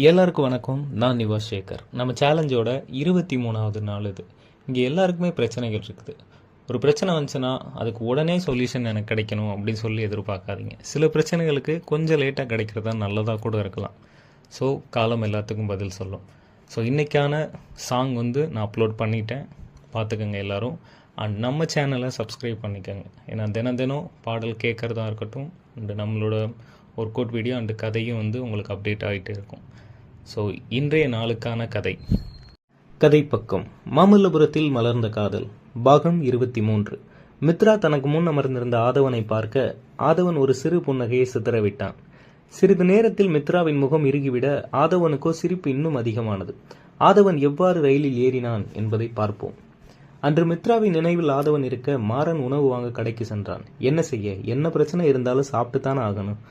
எல்லாருக்கும் வணக்கம். நான் நிவாஸ் சேகர். நம்ம சேலஞ்சோட 23வது நாள் இது. இங்கே எல்லாருக்குமே பிரச்சனைகள் இருக்குது. ஒரு பிரச்சனை வந்துச்சுன்னா அதுக்கு உடனே சொல்யூஷன் எனக்கு கிடைக்கணும் அப்படின்னு சொல்லி எதிர்பார்க்காதீங்க. சில பிரச்சனைகளுக்கு கொஞ்சம் லேட்டாக கிடைக்கிறதா நல்லதாக கூட இருக்கலாம். ஸோ காலம் எல்லாத்துக்கும் பதில் சொல்லும். ஸோ இன்றைக்கான சாங் நான் அப்லோட் பண்ணிட்டேன், பார்த்துக்கோங்க எல்லோரும். அண்ட் நம்ம சேனலை சப்ஸ்கிரைப் பண்ணிக்கோங்க. ஏன்னா தினம் பாடல் கேட்குறதா இருக்கட்டும், அண்டு நம்மளோட ஒர்க் அவுட் வீடியோ அண்டு கதையும் உங்களுக்கு அப்டேட் ஆகிட்டே இருக்கும். ஸோ இன்றைய நாளுக்கான கதை. கதைப்பக்கம். மாமல்லபுரத்தில் மலர்ந்த காதல், பாகம் 23. மித்ரா தனக்கு முன் அமர்ந்திருந்த ஆதவனை பார்க்க ஆதவன் ஒரு சிறு புன்னகையை சிதறவிட்டான். சிறிது நேரத்தில் மித்ராவின் முகம் இறுகிவிட ஆதவனுக்கோ சிரிப்பு இன்னும் அதிகமானது. ஆதவன் எவ்வாறு ரயிலில் ஏறினான் என்பதை பார்ப்போம். அன்று மித்ராவின் நினைவில் ஆதவன் இருக்க மாறன் உணவு வாங்க கடைக்கு சென்றான். என்ன செய்ய, என்ன பிரச்சனை இருந்தாலும் சாப்பிட்டுத்தானே ஆகணும்.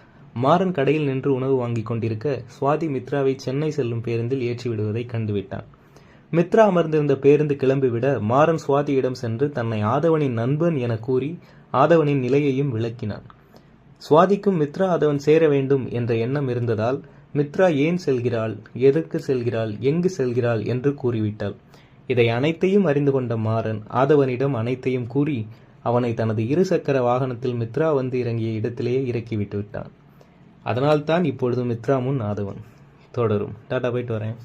மாறன் கடையில் நின்று உணவு வாங்கி கொண்டிருக்க சுவாதி மித்ராவை சென்னை செல்லும் பேருந்தில் ஏற்றி விடுவதை கண்டுவிட்டான். மித்ரா அமர்ந்திருந்த பேருந்து கிளம்பிவிட மாறன் சுவாதியிடம் சென்று தன்னை ஆதவனின் நண்பன் என கூறி ஆதவனின் நிலையையும் விளக்கினான். சுவாதிக்கும் மித்ரா ஆதவன் சேர வேண்டும் என்ற எண்ணம் இருந்ததால் மித்ரா ஏன் செல்கிறாள், எதற்கு செல்கிறாள், எங்கு செல்கிறாள் என்று கூறிவிட்டாள். இதை அனைத்தையும் அறிந்து கொண்ட மாறன் ஆதவனிடம் அனைத்தையும் கூறி அவனை தனது இருசக்கர வாகனத்தில் மித்ரா வந்து இறங்கிய இடத்திலேயே இறக்கிவிட்டு விட்டான். அதனால்தான் இப்பொழுது மித்ரா முன் ஆதவன். தொடரும். டாடா, போயிட்டு வரேன்.